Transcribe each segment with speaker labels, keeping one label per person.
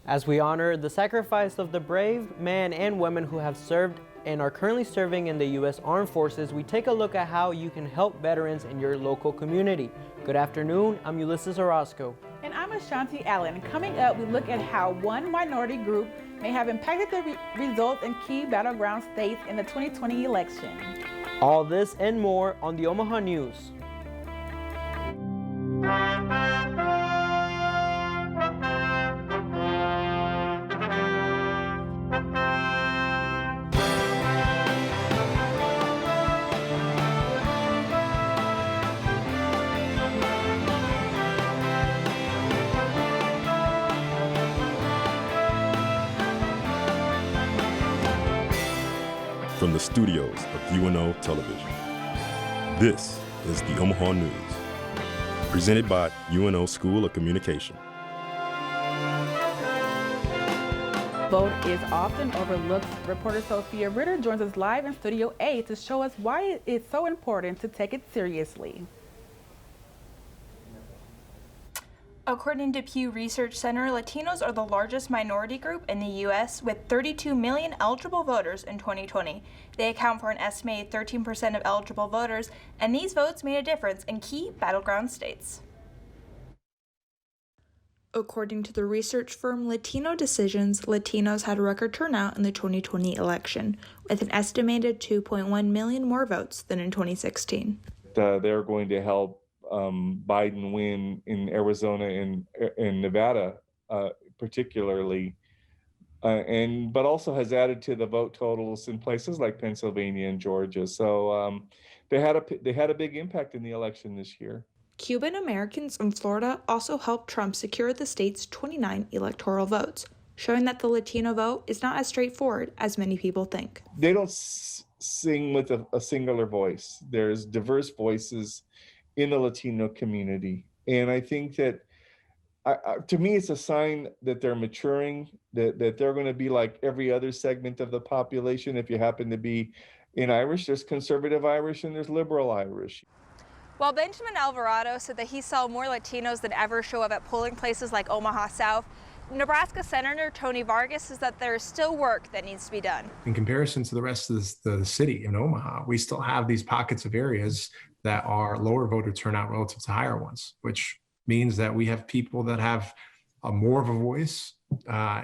Speaker 1: As we honor the sacrifice of the brave men and women who have served and are currently serving in the U.S. Armed Forces, we take a look at how you can help veterans in your local community. Good afternoon, I'm Ulysses Orozco.
Speaker 2: And I'm Ashanti Allen. Coming up, we look at how one minority group may have impacted the results in key battleground states in the 2020 election.
Speaker 1: All this and more on the Omaha News.
Speaker 3: From the studios of UNO Television, this is the Omaha News, presented by UNO School of Communication.
Speaker 2: Vote is often overlooked. Reporter Sophia Ritter joins us live in Studio A to show us why it is so important to take it seriously.
Speaker 4: According to Pew Research Center, Latinos are the largest minority group in the U.S. with 32 million eligible voters in 2020. They account for an estimated 13% of eligible voters, and these votes made a difference in key battleground states. According to the research firm Latino Decisions, Latinos had a record turnout in the 2020 election, with an estimated 2.1 million more votes than in 2016.
Speaker 5: They're going to help Biden win in Arizona and in Nevada, particularly, but also has added to the vote totals in places like Pennsylvania and Georgia. So they had a big impact in the election this year.
Speaker 4: Cuban Americans in Florida also helped Trump secure the state's 29 electoral votes, showing that the Latino vote is not as straightforward as many people think.
Speaker 5: They don't sing with a singular voice. There's diverse voices in the Latino community. And I think that, to me, it's a sign that they're maturing, that they're going to be like every other segment of the population. If you happen to be in Irish, there's conservative Irish and there's liberal Irish.
Speaker 4: While Benjamin Alvarado said that he saw more Latinos than ever show up at polling places like Omaha South, Nebraska Senator Tony Vargas says that there is still work that needs to be done.
Speaker 6: In comparison to the rest of the city in Omaha, we still have these pockets of areas that are lower voter turnout relative to higher ones, which means that we have people that have more of a voice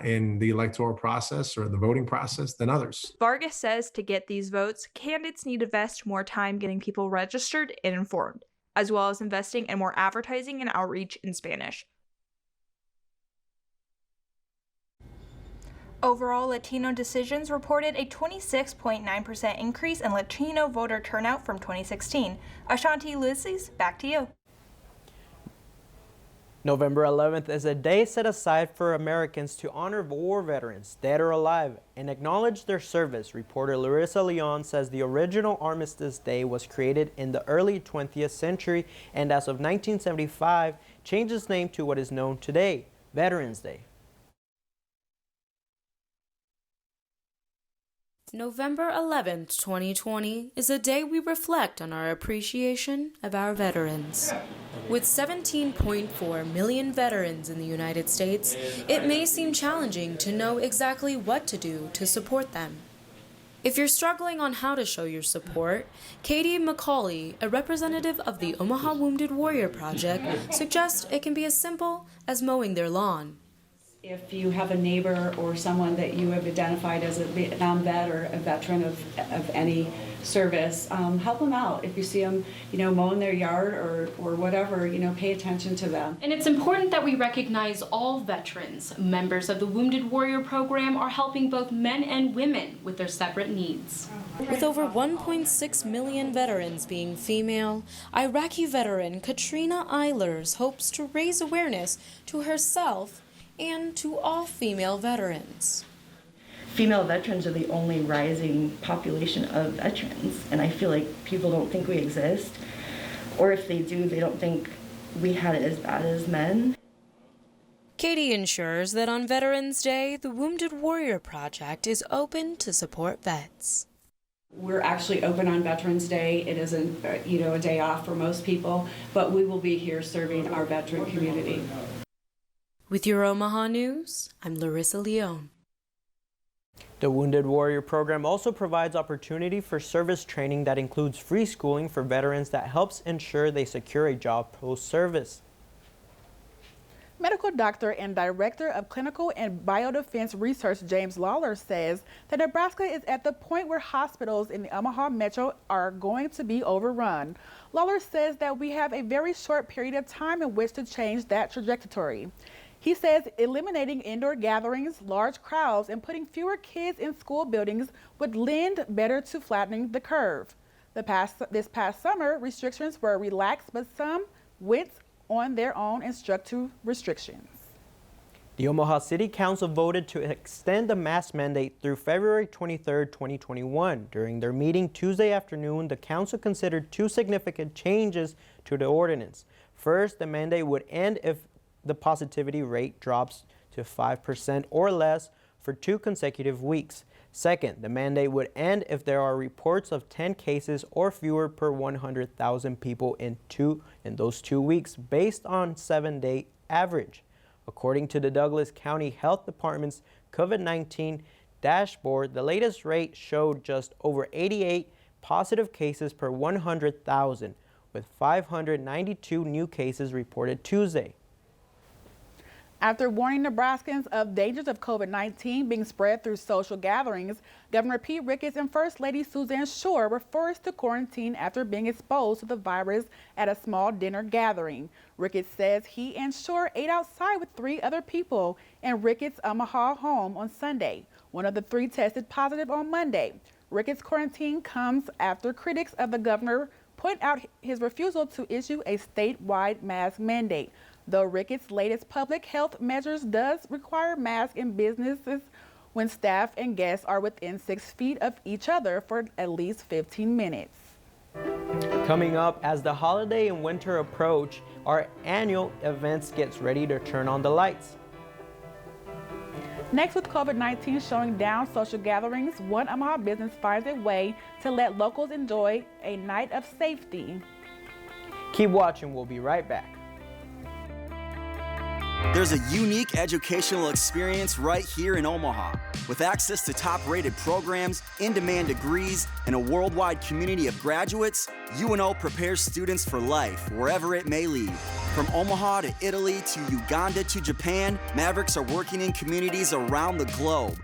Speaker 6: in the electoral process or the voting process than others.
Speaker 4: Vargas says to get these votes, candidates need to invest more time getting people registered and informed, as well as investing in more advertising and outreach in Spanish. Overall, Latino Decisions reported a 26.9% increase in Latino voter turnout from 2016. Ashanti, Ulysses, back to you.
Speaker 1: November 11th is a day set aside for Americans to honor war veterans, dead or alive, and acknowledge their service. Reporter Larissa Leon says the original Armistice Day was created in the early 20th century and as of 1975 changed its name to what is known today, Veterans Day.
Speaker 7: November 11th, 2020 is a day we reflect on our appreciation of our veterans. With 17.4 million veterans in the United States, it may seem challenging to know exactly what to do to support them. If you're struggling on how to show your support, Katie McCauley, a representative of the Omaha Wounded Warrior Project, suggests it can be as simple as mowing their lawn.
Speaker 8: If you have a neighbor or someone that you have identified as a Vietnam vet or a veteran of any service, help them out. If you see them, mowing their yard or whatever, pay attention to them.
Speaker 9: And it's important that we recognize all veterans. Members of the Wounded Warrior Program are helping both men and women with their separate needs.
Speaker 7: With over 1.6 million veterans being female, Iraqi veteran Katrina Eilers hopes to raise awareness to herself and to all female veterans.
Speaker 10: Female veterans are the only rising population of veterans, and I feel like people don't think we exist, or if they do, they don't think we had it as bad as men.
Speaker 7: Katie ensures that on Veterans Day, the Wounded Warrior Project is open to support vets.
Speaker 8: We're actually open on Veterans Day. It isn't, a day off for most people, but we will be here serving our veteran community.
Speaker 7: With your Omaha news, I'm Larissa Leone.
Speaker 1: The Wounded Warrior program also provides opportunity for service training that includes free schooling for veterans that helps ensure they secure a job post-service.
Speaker 2: Medical doctor and director of clinical and biodefense research James Lawler says that Nebraska is at the point where hospitals in the Omaha Metro are going to be overrun. Lawler says that we have a very short period of time in which to change that trajectory. He says eliminating indoor gatherings, large crowds, and putting fewer kids in school buildings would lend better to flattening the curve. This past summer, restrictions were relaxed, but some went on their own and stuck to restrictions.
Speaker 1: The Omaha City Council voted to extend the mask mandate through February 23, 2021. During their meeting Tuesday afternoon, the council considered two significant changes to the ordinance. First, the mandate would end if the positivity rate drops to 5% or less for 2 consecutive weeks. Second, the mandate would end if there are reports of 10 cases or fewer per 100,000 people in those 2 weeks, based on 7-day average. According to the Douglas County Health Department's COVID-19 dashboard, the latest rate showed just over 88 positive cases per 100,000, with 592 new cases reported Tuesday.
Speaker 2: After warning Nebraskans of dangers of COVID-19 being spread through social gatherings, Governor Pete Ricketts and First Lady Suzanne Shore were forced to quarantine after being exposed to the virus at a small dinner gathering. Ricketts says he and Shore ate outside with 3 other people in Ricketts' Omaha home on Sunday. One of the 3 tested positive on Monday. Ricketts' quarantine comes after critics of the governor point out his refusal to issue a statewide mask mandate. Though Ricketts' latest public health measures does require masks in businesses when staff and guests are within 6 feet of each other for at least 15 minutes.
Speaker 1: Coming up, as the holiday and winter approach, our annual events gets ready to turn on the lights.
Speaker 2: Next, with COVID-19 showing down social gatherings, one Omaha business finds a way to let locals enjoy a night of safety.
Speaker 1: Keep watching, we'll be right back.
Speaker 11: There's a unique educational experience right here in Omaha. With access to top-rated programs, in-demand degrees, and a worldwide community of graduates, UNO prepares students for life, wherever it may lead. From Omaha to Italy to Uganda to Japan, Mavericks are working in communities around the globe.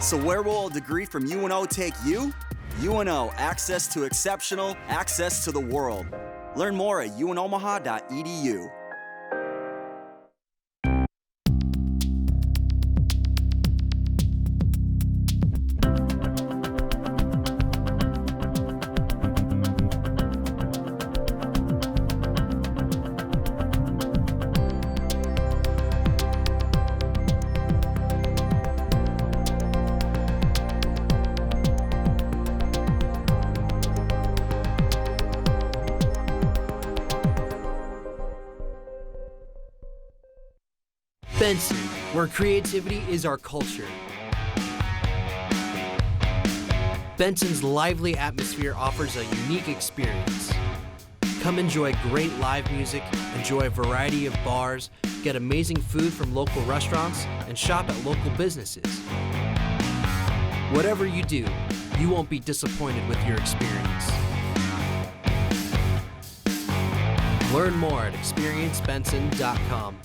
Speaker 11: So where will a degree from UNO take you? UNO, access to exceptional, access to the world. Learn more at unomaha.edu.
Speaker 12: Benson, where creativity is our culture. Benson's lively atmosphere offers a unique experience. Come enjoy great live music, enjoy a variety of bars, get amazing food from local restaurants, and shop at local businesses. Whatever you do, you won't be disappointed with your experience. Learn more at experiencebenson.com.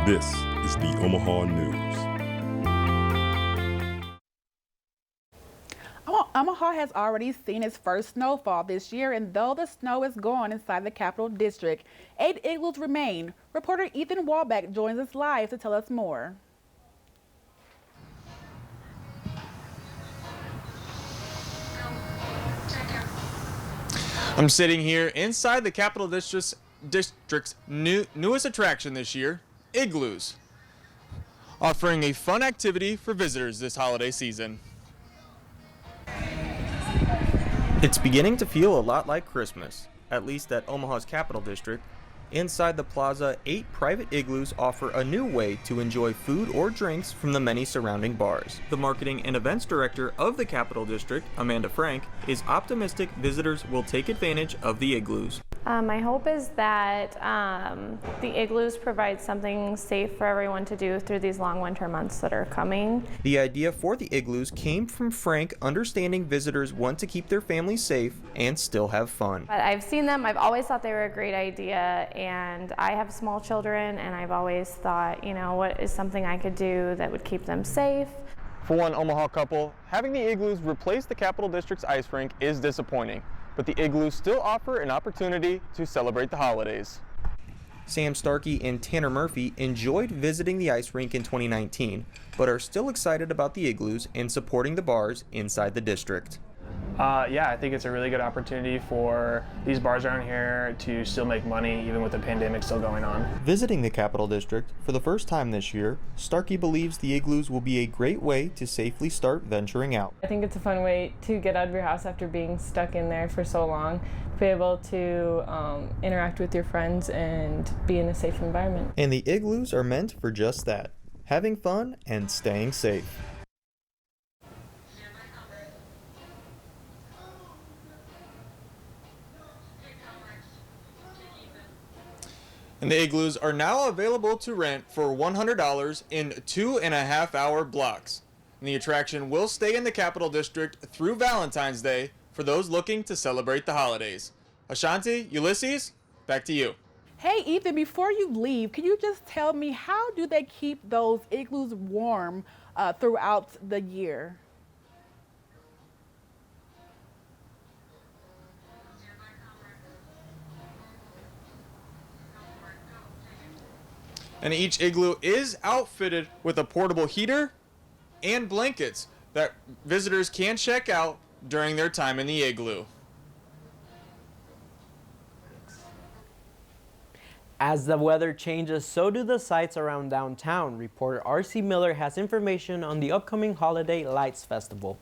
Speaker 3: This is the Omaha News.
Speaker 2: Omaha has already seen its first snowfall this year, and though the snow is gone inside the Capital District, 8 igloos remain. Reporter Ethan Walbeck joins us live to tell us more.
Speaker 13: I'm sitting here inside the Capital District's newest attraction this year, igloos, offering a fun activity for visitors this holiday season.
Speaker 14: It's beginning to feel a lot like Christmas, at least at Omaha's Capital District. Inside the plaza, 8 private igloos offer a new way to enjoy food or drinks from the many surrounding bars. The marketing and events director of the Capital District, Amanda Frank, is optimistic visitors will take advantage of the igloos.
Speaker 15: My hope is that the igloos provide something safe for everyone to do through these long winter months that are coming.
Speaker 14: The idea for the igloos came from Frank understanding visitors want to keep their families safe and still have fun.
Speaker 15: But I've seen them, I've always thought they were a great idea, and I have small children, and I've always thought, you know, what is something I could do that would keep them safe?
Speaker 13: For one Omaha couple, having the igloos replace the Capital District's ice rink is disappointing, but the igloos still offer an opportunity to celebrate the holidays.
Speaker 14: Sam Starkey and Tanner Murphy enjoyed visiting the ice rink in 2019, but are still excited about the igloos and supporting the bars inside the district.
Speaker 16: Yeah, I think it's a really good opportunity for these bars around here to still make money even with the pandemic still going on.
Speaker 14: Visiting the Capital District for the first time this year, Starkey believes the igloos will be a great way to safely start venturing out.
Speaker 17: I think it's a fun way to get out of your house after being stuck in there for so long, to be able to interact with your friends and be in a safe environment.
Speaker 14: And the igloos are meant for just that, having fun and staying safe.
Speaker 13: And the igloos are now available to rent for $100 in 2.5-hour blocks. And the attraction will stay in the Capital District through Valentine's Day for those looking to celebrate the holidays. Ashanti, Ulysses, back to you.
Speaker 2: Hey Ethan, before you leave, can you just tell me how do they keep those igloos warm throughout the year?
Speaker 13: And each igloo is outfitted with a portable heater and blankets that visitors can check out during their time in the igloo.
Speaker 1: As the weather changes, so do the sights around downtown. Reporter R.C. Miller has information on the upcoming Holiday Lights Festival.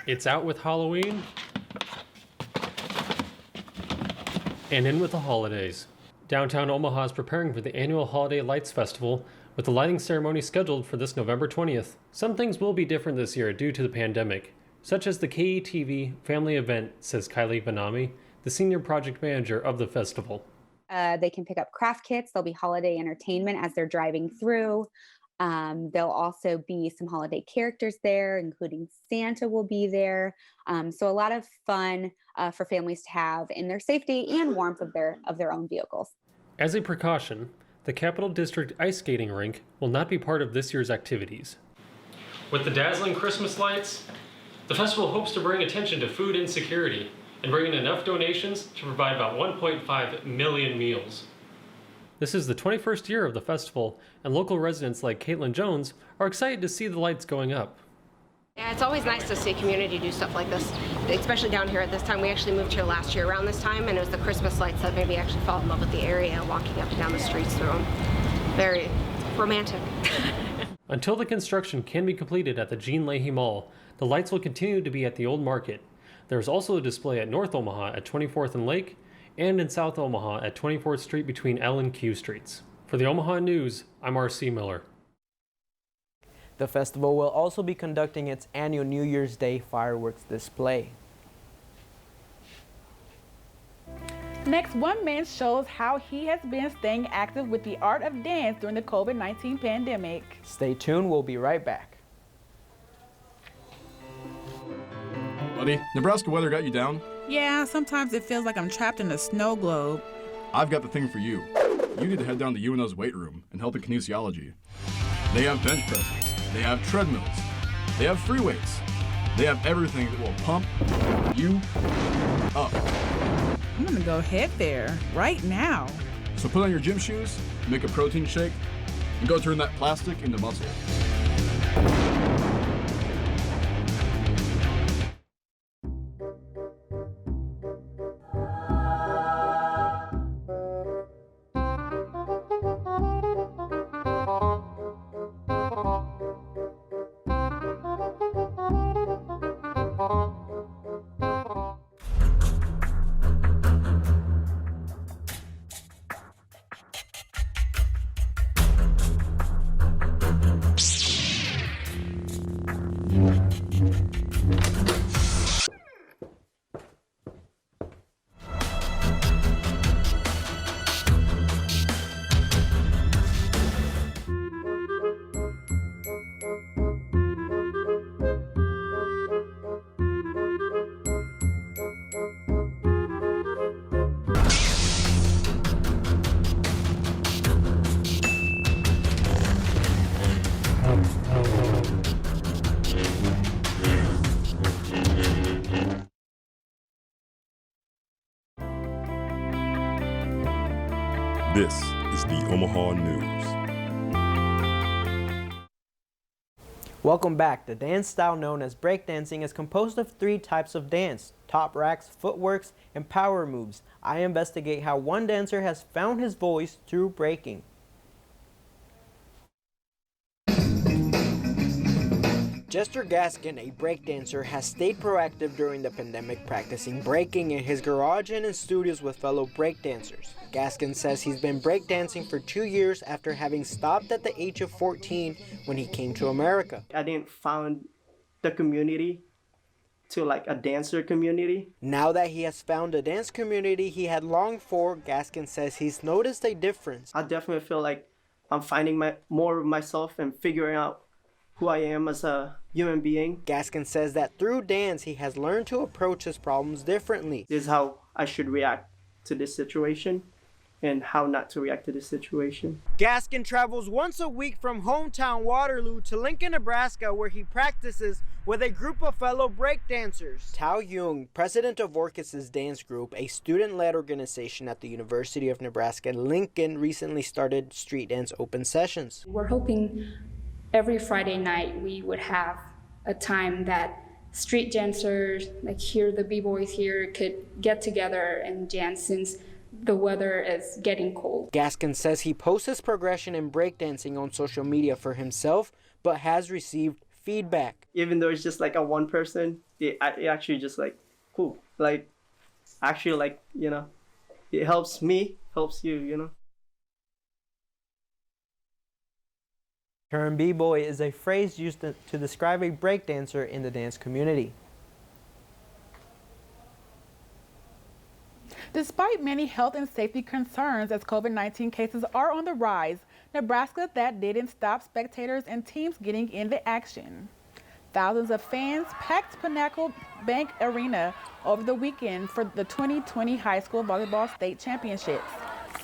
Speaker 18: It's out with Halloween and in with the holidays. Downtown Omaha is preparing for the annual Holiday Lights Festival with the lighting ceremony scheduled for this November 20th. Some things will be different this year due to the pandemic, such as the KETV family event, says Kylie Vanami, the senior project manager of the festival.
Speaker 19: They can pick up craft kits. There'll be holiday entertainment as they're driving through. There'll also be some holiday characters there, including Santa will be there. So a lot of fun for families to have in their safety and warmth of their own vehicles.
Speaker 18: As a precaution, the Capital District ice skating rink will not be part of this year's activities. With the dazzling Christmas lights, the festival hopes to bring attention to food insecurity and bring in enough donations to provide about 1.5 million meals. This is the 21st year of the festival, and local residents like Caitlin Jones are excited to see the lights going up.
Speaker 20: Yeah, it's always nice to see a community do stuff like this, especially down here at this time. We actually moved here last year around this time, and it was the Christmas lights that made me actually fall in love with the area, walking up and down the streets through them. Very romantic.
Speaker 18: Until the construction can be completed at the Jean Leahy Mall, the lights will continue to be at the Old Market. There's also a display at North Omaha at 24th and Lake, and in South Omaha at 24th Street between L and Q Streets. For the Omaha News, I'm R.C. Miller.
Speaker 1: The festival will also be conducting its annual New Year's Day fireworks display.
Speaker 2: Next, one man shows how he has been staying active with the art of dance during the COVID-19 pandemic.
Speaker 1: Stay tuned, we'll be right back.
Speaker 21: Buddy, Nebraska weather got you down?
Speaker 22: Yeah, sometimes it feels like I'm trapped in a snow globe.
Speaker 21: I've got the thing for you. You need to head down to UNO's weight room and help in kinesiology. They have bench presses, they have treadmills, they have free weights. They have everything that will pump you up.
Speaker 22: I'm gonna go head there right now.
Speaker 21: So put on your gym shoes, make a protein shake, and go turn that plastic into muscle.
Speaker 3: This is the Omaha News.
Speaker 1: Welcome back. The dance style known as breakdancing is composed of 3 types of dance: top racks, footworks, and power moves. I investigate how one dancer has found his voice through breaking. Jester Gaskin, a breakdancer, has stayed proactive during the pandemic, practicing breaking in his garage and in studios with fellow breakdancers. Gaskin says he's been breakdancing for 2 years after having stopped at the age of 14 when he came to America.
Speaker 5: I didn't find the community to like a dancer community.
Speaker 1: Now that he has found a dance community he had longed for, Gaskin says he's noticed a difference.
Speaker 5: I definitely feel like I'm finding more of myself and figuring out who I am as a human being.
Speaker 1: Gaskin says that through dance he has learned to approach his problems differently.
Speaker 5: This is how I should react to this situation and how not to react to this situation.
Speaker 1: Gaskin travels once a week from hometown Waterloo to Lincoln, Nebraska, where he practices with a group of fellow breakdancers. Tao Jung, president of Orchis' dance group, a student-led organization at the University of Nebraska Lincoln, recently started street dance open sessions.
Speaker 6: We're hoping every Friday night we would have a time that street dancers, like here, the b-boys here, could get together and dance since the weather is getting cold.
Speaker 1: Gaskin says he posts his progression in breakdancing on social media for himself, but has received feedback.
Speaker 5: Even though it's just like a one person, it actually just like, cool. Like, actually like, you know, it helps me, helps you, you know.
Speaker 1: Term b-boy is a phrase used to describe a breakdancer in the dance community.
Speaker 2: Despite many health and safety concerns as COVID-19 cases are on the rise, Nebraska, that didn't stop spectators and teams getting in the action. Thousands of fans packed Pinnacle Bank Arena over the weekend for the 2020 High School Volleyball State Championships.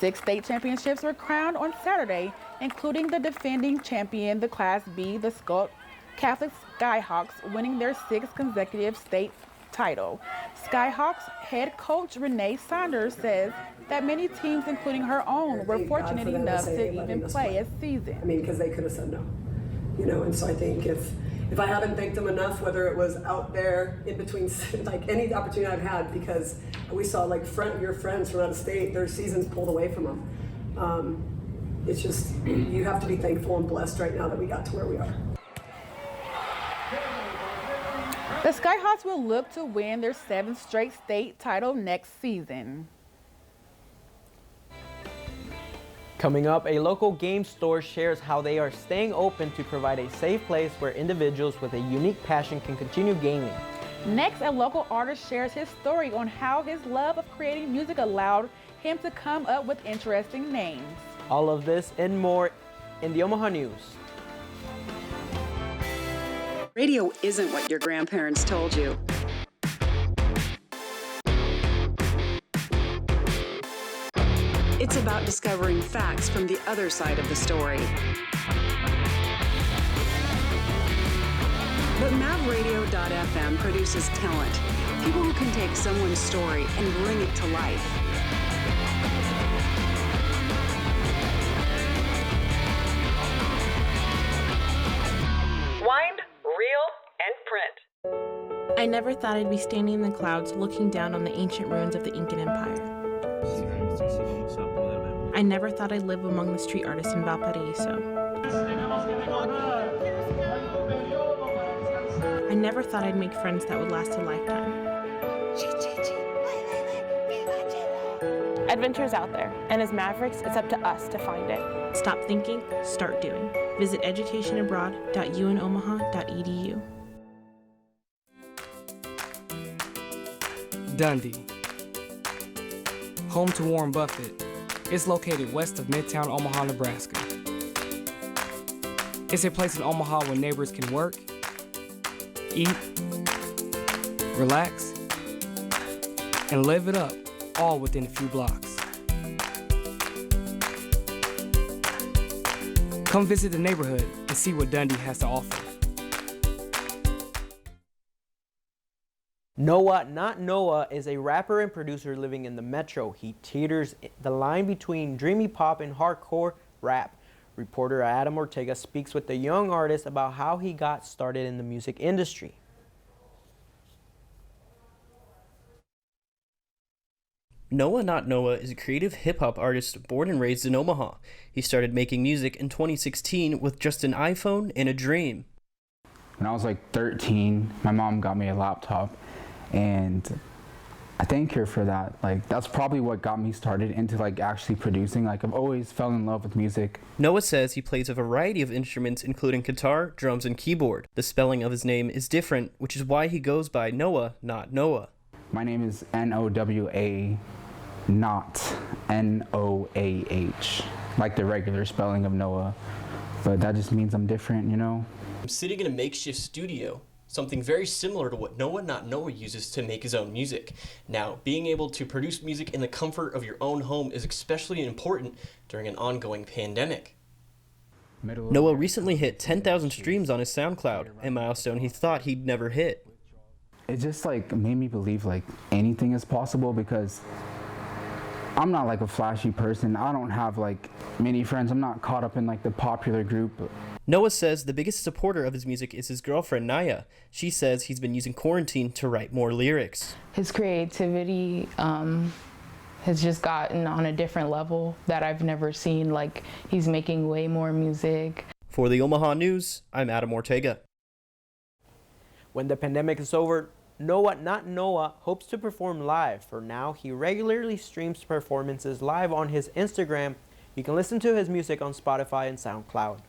Speaker 2: 6 state championships were crowned on Saturday, including the defending champion, the Class B, the Scout Catholic Skyhawks, winning their 6th consecutive state title. Skyhawks head coach Renee Saunders says that many teams, including her own, were fortunate enough to even play a season.
Speaker 23: I mean, because they could have said no, you know, and so I think if I haven't thanked them enough, whether it was out there in between, like any opportunity I've had, because we saw like your friends from out of state, their seasons pulled away from them. It's just, you have to be thankful and blessed right now that we got to where we are.
Speaker 2: The Skyhawks will look to win their 7th straight state title next season.
Speaker 1: Coming up, a local game store shares how they are staying open to provide a safe place where individuals with a unique passion can continue gaming.
Speaker 2: Next, a local artist shares his story on how his love of creating music allowed him to come up with interesting names.
Speaker 1: All of this and more in the Omaha News.
Speaker 24: Radio isn't what your grandparents told you. It's about discovering facts from the other side of the story. But MavRadio.fm produces talent, people who can take someone's story and bring it to life.
Speaker 25: Wind, reel, and print.
Speaker 26: I never thought I'd be standing in the clouds looking down on the ancient ruins of the Incan Empire. I never thought I'd live among the street artists in Valparaiso. I never thought I'd make friends that would last a lifetime. Adventure's out there, and as Mavericks, it's up to us to find it. Stop thinking, start doing. Visit educationabroad.unomaha.edu.
Speaker 27: Dundee, home to Warren Buffett. It's located west of Midtown Omaha, Nebraska. It's a place in Omaha where neighbors can work, eat, relax, and live it up, all within a few blocks. Come visit the neighborhood and see what Dundee has to offer.
Speaker 1: Noah Not Noah is a rapper and producer living in the Metro. He teeters the line between dreamy pop and hardcore rap. Reporter Adam Ortega speaks with the young artist about how he got started in the music industry.
Speaker 4: Noah Not Noah is a creative hip-hop artist born and raised in Omaha. He started making music in 2016 with just an iPhone and a dream.
Speaker 7: When I was like 13, my mom got me a laptop, and I thank her for that. Like, that's probably what got me started into like actually producing. Like, I've always fell in love with music.
Speaker 4: Noah says he plays a variety of instruments including guitar, drums, and keyboard. The spelling of his name is different, which is why he goes by Noah Not Noah.
Speaker 7: My name is N-O-W-A, not N-O-A-H, like the regular spelling of Noah. But that just means I'm different, you know?
Speaker 4: I'm sitting in a makeshift studio, something very similar to what Noah Not Noah uses to make his own music. Now, being able to produce music in the comfort of your own home is especially important during an ongoing pandemic. Noah recently hit 10,000 streams on his SoundCloud, a milestone he thought he'd never hit.
Speaker 7: It just like made me believe like anything is possible, because I'm not like a flashy person. I don't have like many friends. I'm not caught up in like the popular group.
Speaker 4: Noah says the biggest supporter of his music is his girlfriend, Naya. She says he's been using quarantine to write more lyrics.
Speaker 17: His creativity has just gotten on a different level that I've never seen. Like, he's making way more music.
Speaker 4: For the Omaha News, I'm Adam Ortega.
Speaker 1: When the pandemic is over, Noah Not Noah hopes to perform live. For now, he regularly streams performances live on his Instagram. You can listen to his music on Spotify and SoundCloud.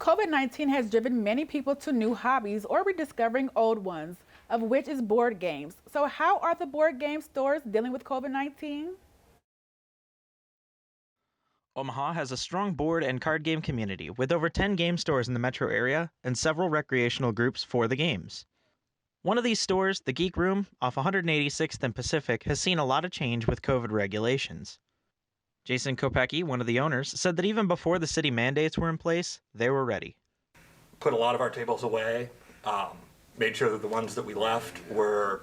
Speaker 2: COVID-19 has driven many people to new hobbies or rediscovering old ones, of which is board games. So how are the board game stores dealing with COVID-19?
Speaker 8: Omaha has a strong board and card game community with over 10 game stores in the metro area and several recreational groups for the games. One of these stores, the Geek Room, off 186th and Pacific, has seen a lot of change with COVID regulations. Jason Kopecki, one of the owners, said that even before the city mandates were in place, they were ready.
Speaker 9: Put a lot of our tables away, made sure that the ones that we left were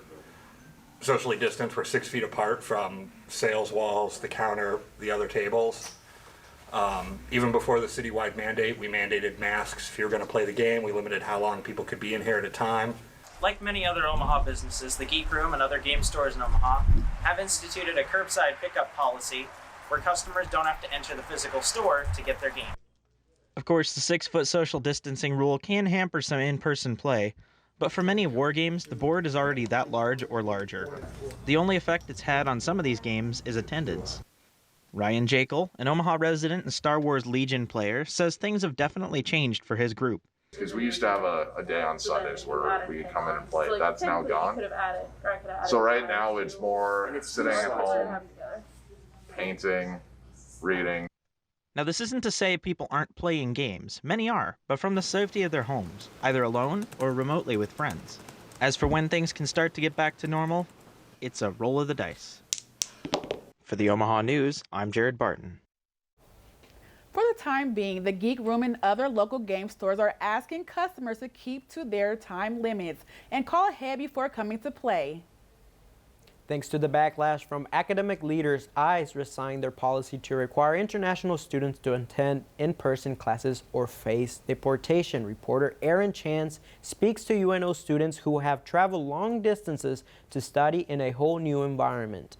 Speaker 9: socially distanced, were 6 feet apart from sales walls, the counter, the other tables. Even before the citywide mandate, we mandated masks. If you were going to play the game, we limited how long people could be in here at a time.
Speaker 10: Like many other Omaha businesses, the Geek Room and other game stores in Omaha have instituted a curbside pickup policy where customers don't have to enter the physical store to get their game.
Speaker 8: Of course, the 6-foot social distancing rule can hamper some in-person play, but for many war games, the board is already that large or larger. The only effect it's had on some of these games is attendance. Ryan Jekyll, an Omaha resident and Star Wars Legion player, says things have definitely changed for his group.
Speaker 11: Because we used to have a day on Sundays where we could come in and play. That's now gone. So right now it's more sitting at home, painting, reading.
Speaker 8: Now, this isn't to say people aren't playing games. Many are, but from the safety of their homes, either alone or remotely with friends. As for when things can start to get back to normal, it's a roll of the dice. For the Omaha News, I'm Jared Barton.
Speaker 2: For the time being, the Geek Room and other local game stores are asking customers to keep to their time limits and call ahead before coming to play.
Speaker 1: Thanks to the backlash from academic leaders, ICE resigned their policy to require international students to attend in-person classes or face deportation. Reporter Aaron Chance speaks to UNO students who have traveled long distances to study in a whole new environment.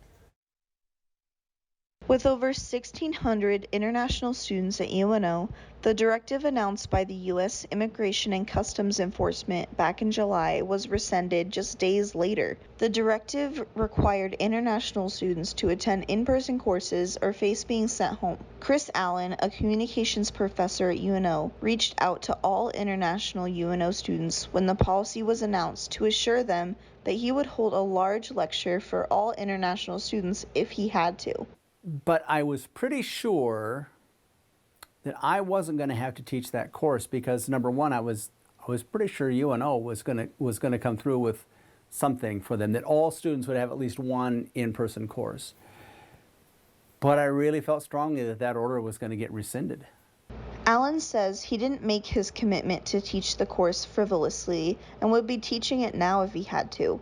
Speaker 12: With over 1,600 international students at UNO, the directive announced by the U.S. Immigration and Customs Enforcement back in July was rescinded just days later. The directive required international students to attend in-person courses or face being sent home. Chris Allen, a communications professor at UNO, reached out to all international UNO students when the policy was announced to assure them that he would hold a large lecture for all international students if he had to.
Speaker 28: But I was pretty sure that I wasn't going to have to teach that course because, number one, I was pretty sure UNO was going to come through with something for them, that all students would have at least one in-person course. But I really felt strongly that that order was going to get rescinded.
Speaker 12: Alan says he didn't make his commitment to teach the course frivolously and would be teaching it now if he had to.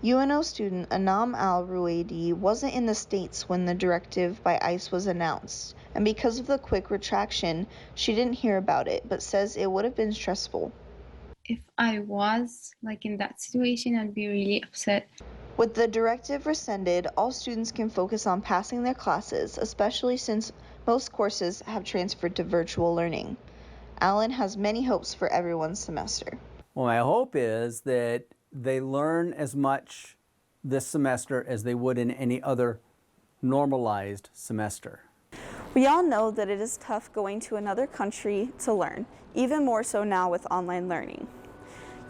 Speaker 12: UNO student Anam Al-Ruwaidi wasn't in the States when the directive by ICE was announced, and because of the quick retraction, she didn't hear about it, but says it would have been stressful.
Speaker 13: If I was in that situation, I'd be really upset.
Speaker 12: With the directive rescinded, all students can focus on passing their classes, especially since most courses have transferred to virtual learning. Alan has many hopes for everyone's semester.
Speaker 28: Well, my hope is that they learn as much this semester as they would in any other normalized semester.
Speaker 14: We all know that it is tough going to another country to learn, even more so now with online learning.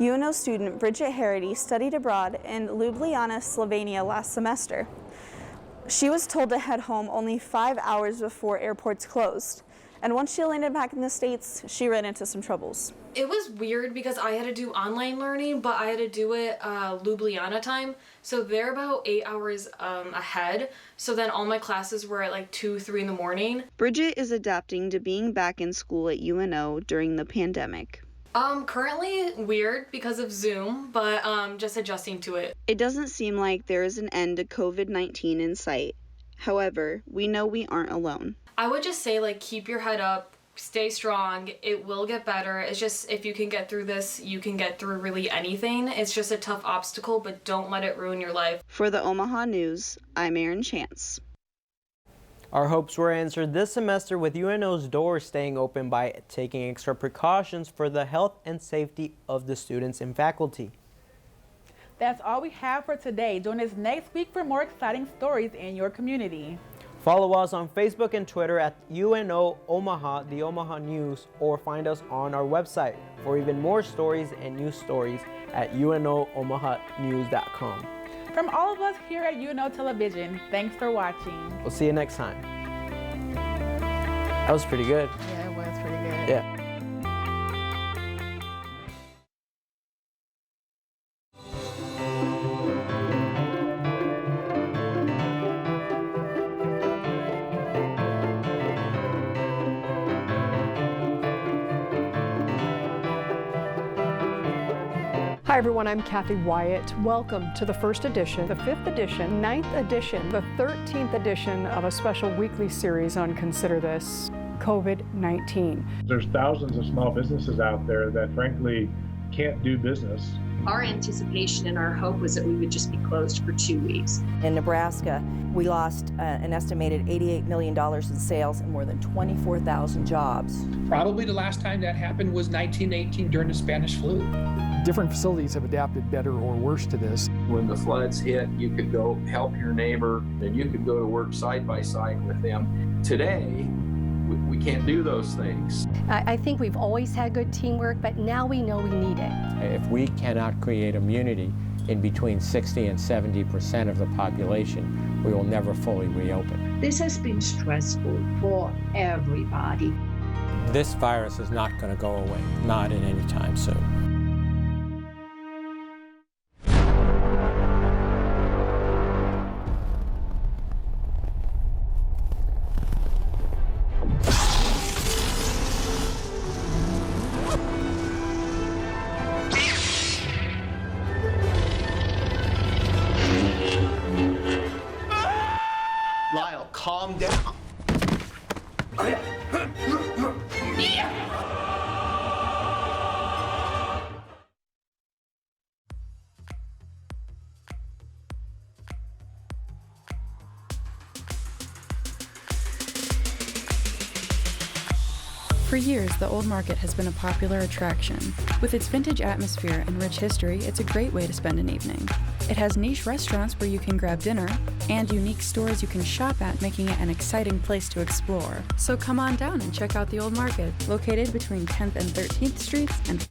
Speaker 14: UNO student Bridget Harity studied abroad in Ljubljana, Slovenia last semester. She was told to head home only 5 hours before airports closed. And once she landed back in the States, she ran into some troubles.
Speaker 15: It was weird because I had to do online learning, but I had to do it Ljubljana time. So they're about 8 hours ahead. So then all my classes were at 2, 3 in the morning.
Speaker 12: Bridget is adapting to being back in school at UNO during the pandemic.
Speaker 15: Currently weird because of Zoom, but just adjusting to it.
Speaker 12: It doesn't seem like there is an end to COVID-19 in sight. However, we know we aren't alone.
Speaker 15: I would just say keep your head up, stay strong, it will get better. It's just if you can get through this, you can get through really anything. It's just a tough obstacle, but don't let it ruin your life.
Speaker 12: For the Omaha News, I'm Erin Chance.
Speaker 1: Our hopes were answered this semester with UNO's doors staying open by taking extra precautions for the health and safety of the students and faculty.
Speaker 2: That's all we have for today. Join us next week for more exciting stories in your community.
Speaker 1: Follow us on Facebook and Twitter at UNO Omaha, the Omaha News, or find us on our website for even more stories and news stories at unoomahanews.com.
Speaker 2: From all of us here at UNO Television, thanks for watching.
Speaker 1: We'll see you next time. That was pretty good.
Speaker 2: Yeah, it was pretty good.
Speaker 1: Yeah.
Speaker 16: Hi everyone, I'm Kathy Wyatt. Welcome to the first edition, the 5th edition, 9th edition, the 13th edition of a special weekly series on Consider This, COVID-19.
Speaker 18: There's thousands of small businesses out there that frankly can't do business.
Speaker 19: Our anticipation and our hope was that we would just be closed for 2 weeks.
Speaker 20: In Nebraska, we lost an estimated $88 million in sales and more than 24,000 jobs.
Speaker 22: Probably the last time that happened was 1918 during the Spanish flu.
Speaker 29: Different facilities have adapted better or worse to this.
Speaker 30: When the floods hit, you could go help your neighbor, and you could go to work side by side with them. Today, we can't do those things.
Speaker 31: I think we've always had good teamwork, but now we know we need it.
Speaker 32: If we cannot create immunity in between 60 and 70% of the population, we will never fully reopen.
Speaker 33: This has been stressful for everybody.
Speaker 32: This virus is not going to go away, not in any time soon.
Speaker 34: Lyle, calm down.
Speaker 35: For years, the Old Market has been a popular attraction. With its vintage atmosphere and rich history, it's a great way to spend an evening. It has niche restaurants where you can grab dinner, and unique stores you can shop at, making it an exciting place to explore. So come on down and check out the Old Market, located between 10th and 13th Streets and